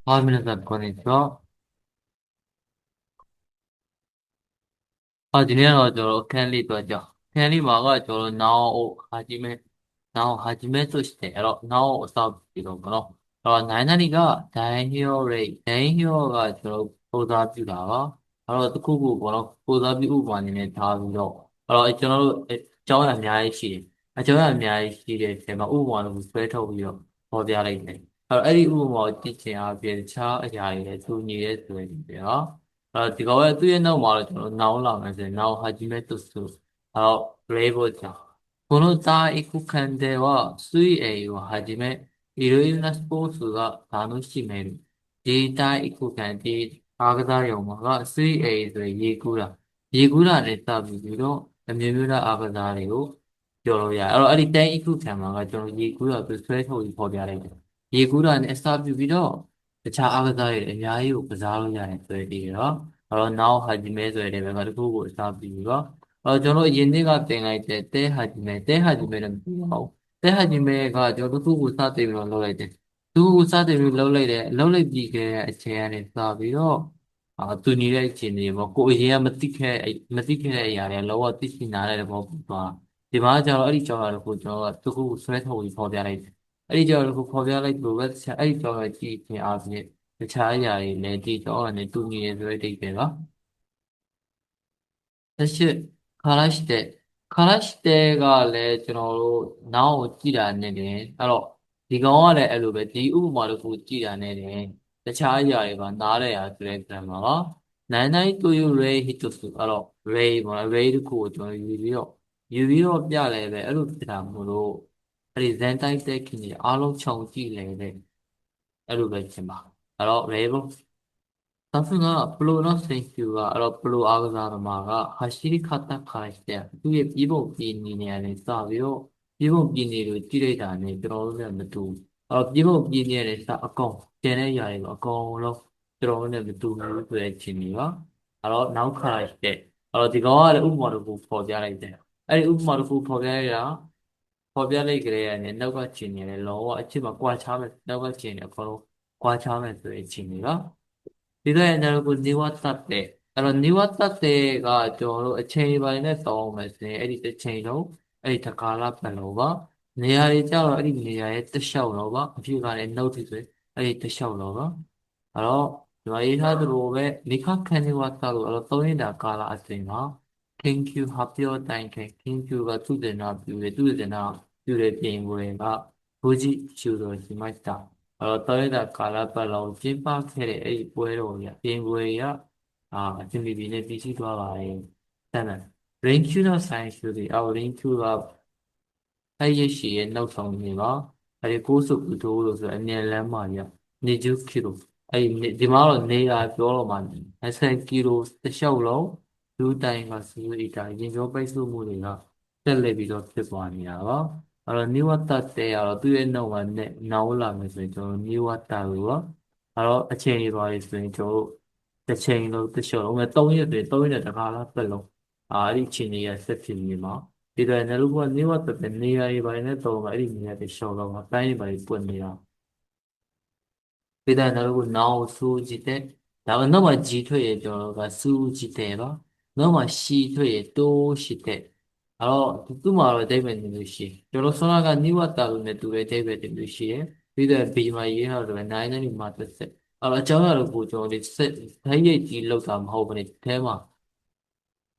はい、皆さん、こんにちは。今天の権利とじゃ、権利はが名をはじめとして、名を押さえるのかな。何々が代表が講座ビが、တခုခုပေါ့နော်ကိုယ်စားပြုဥပမာအနေနဲ့ထားပြီးတော့ကျွန်တော်တို့အကြောင်းအရာအများကြီးရှိတယ်အကြောင်းအရာအများကြီးရှိတဲ့အချိန်မှာဥပမာတစ်ခုဆွဲထုတ်ပြီးတော့ဟောပြလိုက်တယ်အဲ့ဒီဥပမာကိုကြည့်ချင်အပြင်တခြားအရာတွေလည်းသူညီရဲဆိုရင်ပြီးတော့ဒီကောင်ရဲ့သူ့ရဲ့နောက်မှာတော့ကျွန်တော်နောင်လာမယ်ဆိုရင်နောင်ဟာဂျီမဲတုစုレイボちゃんこの第一巻では水泳をはじめいろいろなスポーツが楽しめるဒီတိုင်းအခုခံဒီအားကစားရုံမှာက 3A ဆိုရေကူးတာရေကူးတာနဲ့စပြီးတော့အမျိုးမျိုးသားအားကစားတွေကိုပြောလို့ရတယ်အဲ့ဒီတိုင်းအခုခံမှာကကျွန်တော်ရေကူးတာပြဆွဲထုတ်ပြီးပေါ်ပြလိုက်တယ်ရေကူးတာနဲ့အစပြုပြီးတော့တခြားအားကစားတွေအများကြီးကိုကစားလို့ရတယ်ဆိုပြီးတော့နောက်ဟာဂျီမဲဆိုတဲ့ဘက်ကတခုကိုအစပြုပြီးတော့ကျွန်တော်အရင်နေ့ကတင်လိုက်တဲ့တဲဟာဂျီမဲနဲ့မပြီးပါဘူးတဲဟာဂျီမဲကကျွန်တော်တခုကိုစတင်ပြီးတော့လုပ်လိုက်တယ်သူစတင်ပြီးလှုပ်လိုက်တယ်လှုပ်လိုက်ပြီးခဲ့တဲ့အချိန်ကနေစပြီးတော့သူညီတဲ့အခြေအနေပေါ့ကိုအရင်ကမသိခဲ့တဲ့အရာတွေလောကသိရှိနားတဲ့ဘောပေါ့သွားဒီမှာကျတော့အဲ့ဒီကြောင့်လည်းကိုကျွန်တော်ကသူ့ကိုဆွဲထုတ်ပြီးဖော်ပြလိုက်တယ်အဲ့ဒီကြောင့်လည်းကိုဖော်ပြလိုက်လို့ပဲတခြားအဲ့ဒီကြောင့်လည်းကြည့်ခြင်းအပြင်တခြားအရာတွေလည်းဒီကြောင့်လည်းသူညီရဲ့ဆိုတဲ့အတိတ်ပဲပါတစ်ချက်ခါလိုက်တဲ့ခါလိုက်တဲ့ကလည်းကျွန်တော်တို့နောက်ကိုကြည့်တာနဲ့တယ်အဲ့တော့ဒီကောင်ကလည်းအဲ့လိုပဲဒီဥပမာတစ်ခုကြည့်တာနဲ့တယ်တခြားအရာတွေပါနားရရဆိုတဲ့ grammar ပါနိုင်နိုင်တူယူ ray hit ဆိုအဲ့တော့ ray ပေါ့ ray တစ်ခုကိုကျွန်တော်ယူပြီးတော့ပြလဲပဲအဲ့လိုပြတာမို့လို့အဲ့ဒီ zen type တဲ့ခင်ကြီးအားလုံးခြုံကြည့်လဲတဲ့အဲ့လိုပဲရှင်ပါအဲ့တော့ ray ပေါ့さすが、プロの選手が、プロアグザーマが走り方からして、그게 비복비니에 아닌 싸비요. 비복비니를 찌르다 아닌 들어오는 또, 비복비니에 대해서 아까 전에 이야기가 아까로 들어오는 또 그의 진리가, 나우카라 때, 디가와를 우마를 포기하라 때, 아니 우마를 포기하라, 포기하라 그래야 하는 너가 진리를 너와 아침에 꽉 차면 너가 진리 그로 꽉 차면 그의 진리가. ဒီတော့ကျွန်တော်တို့နေဝတ်တတ်တဲ့နေဝတ်တတ်တဲ့ကကျွန်တော်တို့အချိန်ပိုင်းနဲ့တောင်းမယ်ဆိုရင်အဲ့ဒီတစ်ချိန်လုံးအဲ့ဒီတကာလပတ်လုံးပါနေရာတွေကြတော့အဲ့ဒီနေရာရဲ့တစ်လျှောက်လုံးပါအဖြစ်ကလည်းနှုတ်ဖြစ်ဆိုရင်အဲ့ဒီတစ်လျှောက်လုံးပါအဲ့တော့ဒီမှာရေးထားသလိုပဲမိခခဏိဝတ်တလို့သုံးရတာကာလအချိန်မှာ thank you ဟာပြောတိုင်းခင် thank you ကသူတင်တာပြုတယ်သူတင်တာပြုတဲ့ပြင်ဝင်ကဘူဂျီရှူတော်ဒီမိုက်တာတော်ရတဲ့ကာလပတ်လုံးကျင်းပခဲ့တဲ့အဲ့ဒီပွဲတော်ကြီးပြင်ပွဲရအသင်္ကေတနဲ့ပြီးစီးသွားပါတယ်တန်တယ် rank နောက်ဆိုင်ဆိုဒီအော် rank ကအဲ့ရရှိရဲ့နောက်ဆောင်နေပါအဲ့ဒီကိုးစုပ်ဒိုးလို့ဆိုအငယ်လမ်းမှာရနေကျူကီလိုအဲ့ဒီမှာတော့နေရာပြောတော့မှ20ကီလိုတစ်လျှောက်လုံးဒူးတိုင်ကစူးအီတာရင်ကျော်ပိတ်ဆို့မှုတွေကတက်လက်ပြီးတော့ဖြစ်သွားနေတာပါနိဝတ္တတဲသူ့ရဲ့နောက်မှာနဲ့နောက်လာမယ်ဆိုရင်ကျွန်တော်နိဝတ္တလို့ပါအချိန်ကြီးပါလေဆိုရင်ကျွန်တော်တစ်ချိန်လုံးတစ်လျှောက်လုံးမဲ့3ရက်တွေ3ရက်တခါလားပတ်လုံးအဲ့ဒီအချိန်ကြီးရဆက်ဖြစ်နေမှာဒီတော့နေလို့ကနေဝတ်တဲ့နေရာတွေပိုင်းနဲ့တော့အဲ့ဒီနေရာတွေရှောင်းတော့တိုင်းပိုင်းပွင့်နေတာဒီတော့နေလို့နောက်ဆူကြည့်တဲ့ဒါမှနောက်မှကြီးထွက်ရကျွန်တော်ကဆူကြည့်တဲ့ပါနောက်မှရှီထွက်ရတိုးရှိတဲ့သူ့မှာတော့အဓိပ္ပာယ်နေလို့ရှိရင်ကျွန်တော်ဆောနာကနိဝတ္တလို့နဲ့တူတဲ့အဓိပ္ပာယ်တင်လို့ရှိရင်ပြီးတော့ဘီမာရေးထားတော့နိုင်နေမှာတစ်ဆက်အကြောင်းအရာကိုကျွန်တော်ဒီဆက်ဓာတ်ရိပ်ကြီးလောက်တာမဟုတ်ဘူးねအဲမှာ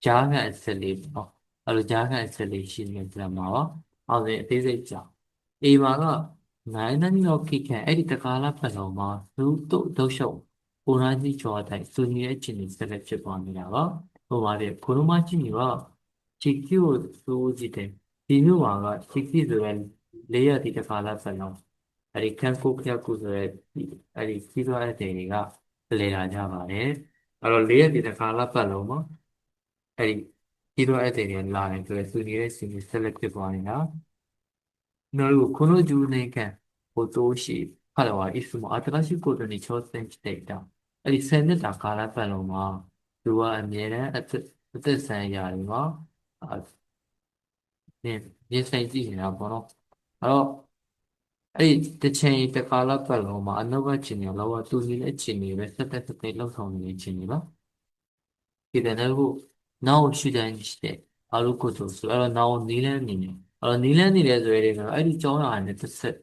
ကြားခံအဆက်လေးပေါ့ကြားခံအဆက်လေးရှိနေကြမှာပါဟုတ်တယ်အသေးစိတ်ကြောင်အေမာကနိုင်နေတော့ခိခံအဲ့ဒီတကားလားပတ်လုံးမှာသူတို့ဒုရှုံပုံနာကြီးကျော်တိုင်းသူညီရဲ့အချင်းတွေဆက်လက်ဖြစ်ပေါ်နေတာပါဟိုပါတယ်ဘုရုမကြီးကချီကီကိုစိုးကြည့်တယ်ဒီမျိုးမှာကချီကီဆိုရင်လေးရတဲ့တကားလားပတ်လုံးအဲ့ဒီကန်ကိုခရကုဆိုရဲအဲ့ဒီစီးသွားတဲ့တွေကလေလာကြပါတယ်လေးရတဲ့တကားလားပတ်လုံးမှာအဲ့ဒီစီးသွားတဲ့တွေလာတယ်ဆိုရယ်သူနေတဲ့စီးဆက်လက်ဖြစ်ပေါ်နေတာこの10年間を通し、彼はいつも新しいことに挑戦していた。戦でたからパロマ、သူကအမြဲတမ်းအသက်ဆိုင်ရာတွေမှာအာနင်းရင်ဆိုင်ကြည့်နေတာပေါ့နော် အဲ့ဒီတစ်ချိန်တစ်ကာလပတ်လုံးမှာအနောက်ကခြေနေလောကသူနေတဲ့ခြေနေပဲတက်လောက်ဆောင်နေတဲ့ခြေနေပါဒီတဲ့တော့နောက်ရှိတိုင်းရှိတဲ့အားလုံးကိုယ်ဆိုအဲ့တော့နောက်နီးလန်းနေနေအဲ့တော့နီးလန်းနေတဲ့ဆိုရဲတွေကတော့အဲ့ဒီကြောင်းလာတဲ့တစ်ဆက်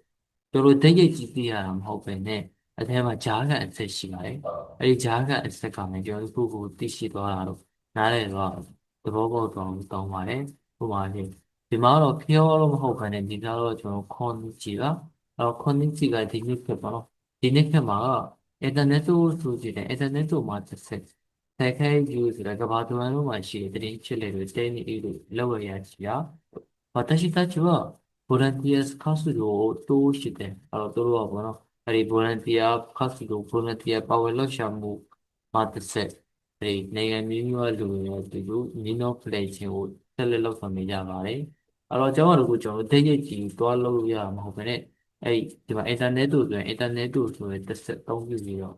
တို့လိုတိတ်ရိတ်ကြီးသိရတာမဟုတ်ပဲနဲ့အထဲမှာဂျားကန်အဆက်ရှိပါတယ်အဲ့ဒီဂျားကန်အဆက်ကလည်းကျွန်တော်တို့ကိုသိရှိသွားတာတော့နားလည်တော့သဘောပေါက်တော့တောင်းပါတယ်ဟိုမှာဒီမှာတော့ဖျောလို့မဟုတ်ဘဲနဲ့ဒီကတော့ကျွန်တော်ခွန်ကြည့်ပါအဲ့တော့ခွန်ကြည့်ကဒီနေ့ဖြစ်ပါတော့ဒီနေ့ဖြစ်မှာအင်တာနက်တို့ဆိုကြည့်တယ်အင်တာနက်တို့မှာတစ်ဆက်တိုက်ခိုက်ယူဆိုတာကဘာတူအန်လုံးမှာရှိတဲ့တရင်ချစ်လေတွေတဲနေလို့လောက်ရရချာ私たちはボランティア活動を通して、တို့ကဘောနော်အဲဒီ volunteer 活動 volunteer ပါဝင်လှုပ်ရှားမှုမှာတစ်ဆက်အဲဒီနိုင်ငံမျိုးလူတွေနဲ့ဒီလိုညီနောဖလှယ်ခြင်းကိုဆက်လက်လုပ်ဆောင်နေကြပါတယ်အဲ့တော့ကျွန်တော်တို့ကကျွန်တော်တိတ်ရိတ်ကြီးတွားလို့ရမှာမဟုတ်ဘဲနဲ့အဲဒီဒီမှာ internet တို့ဆိုရင် internet တို့ဆိုရင်တစ်ဆက်သုံးပြီးတော့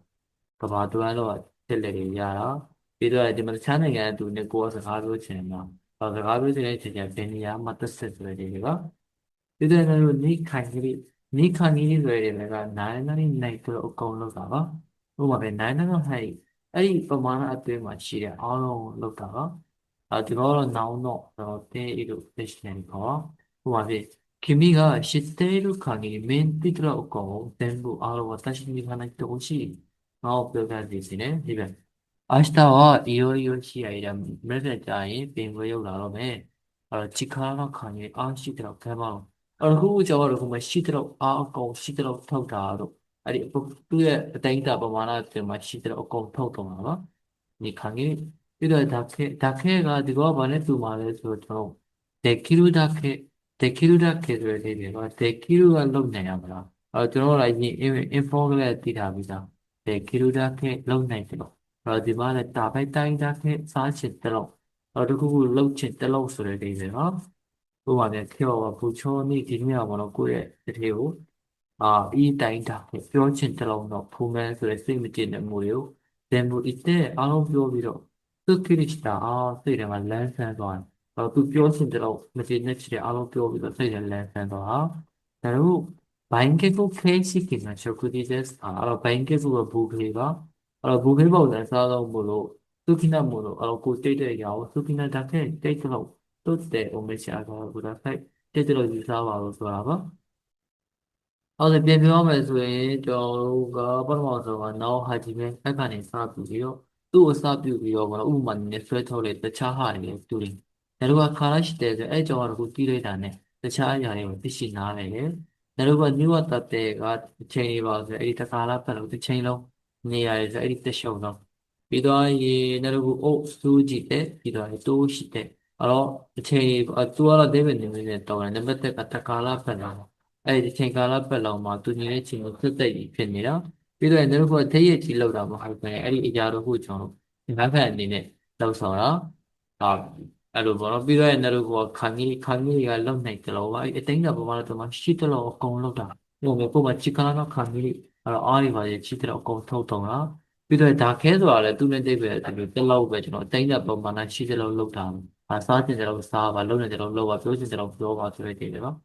ကဘာတွန်းတော့ဆက်လက်တွေရတာပြီးတော့ဒီမှာတခြားနိုင်ငံတူနဲ့ကိုယ်ကစကားပြောချင်တာစကားပြောချင်တဲ့အချိန်ကျဘယ်နေရာမှာတစ်ဆက်ဆိုရတဲ့ဒီပါဒီတဲ့လို့နေခံကြီးဆိုရတဲ့ကနိုင်တော့အကုန်လောက်တာပါဥပမာပဲနိုင်တော့ဟဲ့အဲ့ဒီပမာဏအတွင်းမှာရှိတဲ့အားလုံးလောက်တာပါဒီတော့နောင်တော့တဲအဲ့လိုသိချင်ခေါ်ဥပမာပဲ君が知っている限りメンティクラを全部私に話してほしい。ပြောပြသည်စီနဲ့ဒီပဲ明日はいよいよ試合でမရက်ကြရင်ပြင်ပွဲရောက်လာတော့မယ်အဲ့တော့力ခံရအားရှိတဲ့တော့ခဲပါအောင်အဲ့တော့ခုကျော်တော့ခုမရှိတဲ့တော့အားအကုန်ရှိတဲ့တော့ထောက်တာတော့အဲ့ဒီသူ့ရဲ့အတိုင်းအတာပမာဏတွေမှာရှိတဲ့တော့အကုန်ထောက်တော့မှာပါဒီခံရပြီးတော့ဒါခဲကဒီကောဘာနဲ့တူမှာလဲဆိုတော့できるだけဆိုတဲ့နေရာကできるကလုံနိုင်ရမလားကျွန်တော်တို့လည်း info ကလေးတည်ထားပြီးသားできるだけလုံနိုင်တယ်ဒီမှာလည်းတာပိုက်တိုင်းတာခဲစားချင်တယ်လို့တခုခုလုံချင်တယ်လို့ဆိုတဲ့နေရာနော်ဥပမာနဲ့ခေောဘူချောနေဒီနေ့မှာတော့ကိုယ့်ရဲ့တတိကိုいいတိုင်းတာခဲပြောချင်တယ်လို့တော့ဖူးမဲဆိုတဲ့စိတ်မကျင်တဲ့မှုတွေကို全部言ってအားလုံးပြောပြီးတော့သူခိရိしたစိတ်ထဲမှာလန်းဆန်းသွားတယ်သူပြောချင်တယ်လို့မကျေနပ်ချင်တဲ့အားလုံးပြောပြီးတော့စိတ်ထဲလန်းဆန်းသွားတာဒါတို့ဘိုင်းကေကိုခဲရှိကိနာချုပ်ဒီဇက်ဘိုင်းကေကိုဘူခေပါဘူခေပေါ့လည်းစားတော့မို့လို့သူခိနာမို့လို့ကိုတိတ်တဲ့ရာကိုသူခိနာတက်တဲ့တိတ်တော့တုတ်တဲ့ o မချာကတော့ဘုရားဖိုက်တိတ်တော့ယူစားပါလို့ဆိုတာပါဟုတ်တယ်ပြန်ပြောမယ်ဆိုရင်ကျွန်တော်တို့ကပထမဆုံးကနောက်ဟာဒီမဲ့အဲ့ကနေစပြီးတော့သူ့ကိုစပြုပြီးတော့ဥပမာနဲ့ဆွဲထုတ်တဲ့တခြားဟာတွေတူတယ်။ဒါတို့ကခါရရှိတယ်ဆိုအဲ့ကြောင့်တော့ကိုတီးလိုက်တာနဲ့တခြားအရာတွေကိုသိရှိနားလည်တယ်။ဒါတို့ကမြို့ဝတ်တတဲ့ကအချိန်လေးပါဆိုအဲ့ဒီတခါလာပတ်လို့တစ်ချိန်လုံးနေရတယ်ဆိုအဲ့ဒီတက်ရှုံတော့ပြီးတော့ရေဒါတို့ကအုပ်စူးကြည့်တယ်ပြီးတော့တိုးရှိတယ်အဲ့တော့တစ်ချိန်သူကတော့ဒေးဗစ်နေနဲ့တောင်းတယ်နံပါတ်1ကတခါလာပတ်လာအဲ့ဒီချိန်ကာလပတ်လုံးမှာသူညီတဲ့ချိန်ကိုသက်သက်ကြီးဖြစ်နေတာပြီးတော့ကျွန်တော်တို့ကထိရကြီးလောက်တာမဟုတ်ဘူး။အဲ့ဒီအရာတို့ကိုကျွန်တော်တို့ဒီဘက်အနေနဲ့လောက်ဆောင်တာဟာအဲ့လိုပေါ့နော်ပြီးတော့ကျွန်တော်တို့ကခန်းကြီးကလောက်နိုင်တယ်လို့ပါအဲ့အတိုင်းကပမာဏတော့ရှိတယ်လို့အကုန်လောက်တာဟိုမျိုးပုံမှန်ချီကလာတော့ခန်းကြီးအဲ့တော့အားရပါရဲ့ရှိတယ်လို့အကုန်ထုတ်တော့တာပြီးတော့ဒါခဲဆိုတာလည်းသူနဲ့တိတ်ပဲဒီလိုတက်လောက်ပဲကျွန်တော်အတိုင်းကပမာဏရှိတယ်လို့လောက်တာစားချင်တယ်လို့စားပါလုံးနေတယ်လို့လောက်ပါပြောချင်တယ်လို့ပြောပါဆိုတဲ့တည်းပဲနော်